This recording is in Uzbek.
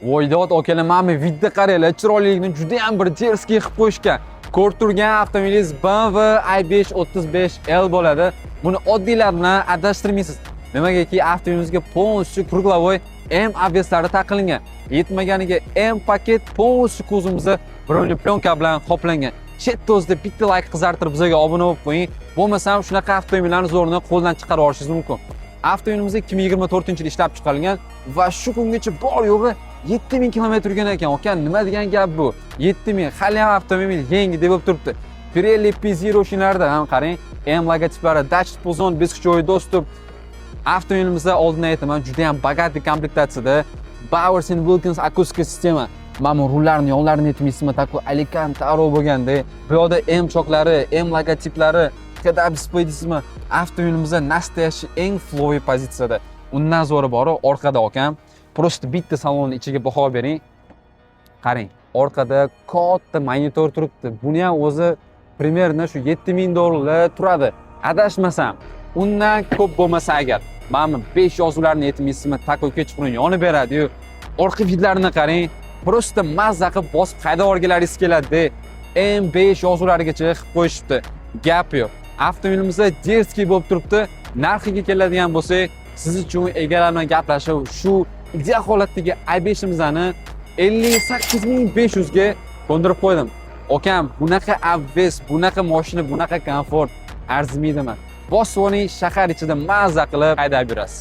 Voydod akalar, mana video qaranglar, chiroylilikni juda ham bir jerskiy qilib qo'yishgan. Ko'rib turgan avtomobilingiz BMW i5 35L bo'ladi. Buni oddiylar bilan adashtirmaysiz. Nimagaki avtomobilingizga полностью кругловой M obveslari taqilgan. Yetmaganiga M paket полностью kuzovimizni bronli plyonka bilan qoplangan. Chet o'zida bitta like qizartirib bizga obuna bo'lib qo'ying. Bo'lmasam shunaqa avtomobillarni zo'rni qo'ldan chiqarib olishingiz mumkin. Avtomobilimiz 2024-yilda ishlab chiqarilgan va shu kungacha bor yo'g'i 7000 km yurgan ekan. Aka, nima degan gap bu? 7000 hali ham avtomobil yangi deb bo'lib turibdi. Pirelli P0 shinlarda ham qarang, M logotiplari, Dutch Pulson, beskcho'y dostуп. Avtomobilimizda oldin aytaman, juda ham bogатый komplektatsiyada Bowers & Wilkins akustika sistema. Mana rullarni yonlarini aytmaysizmi, taku Alicante Aro bo'lganda, bu yoqda M choklari, M logotiplari, kadab displey deysizmi? Avtomobilimizda nastoящий eng flowy pozitsiyada. Undan zo'ri bori orqada akam. Просто bitta salonni ichiga baho bering. Qarang, orqada katta monitor turibdi. Buni ham o'zi примерно shu $7000 turadi. Adashmasam, undan ko'p bo'lmasa agar. Mana 5 yozuvlarni aytmaysizmi, taku kechqurun yonib beradi-yu. Orqa vidlarini qarang. Просто mazza qilib bosib haydab olganlaringiz keladi. M5 yozuvlarigacha qilib qo'yishibdi. Gap yo'q. Avtomobilimizda jerskiy bo'lib turibdi. Narxiga keladigan bo'lsak, siz uchun egalar bilan gaplashib, shu ideal holatdagi i5imizni 58500 ga qo'ndirib qo'ydim. Okam, bunaqa obves, bunaqa mashina, bunaqa komfort arzimaydimi? Bosib oling, shahar ichida mazza qilib haydab yurasiz.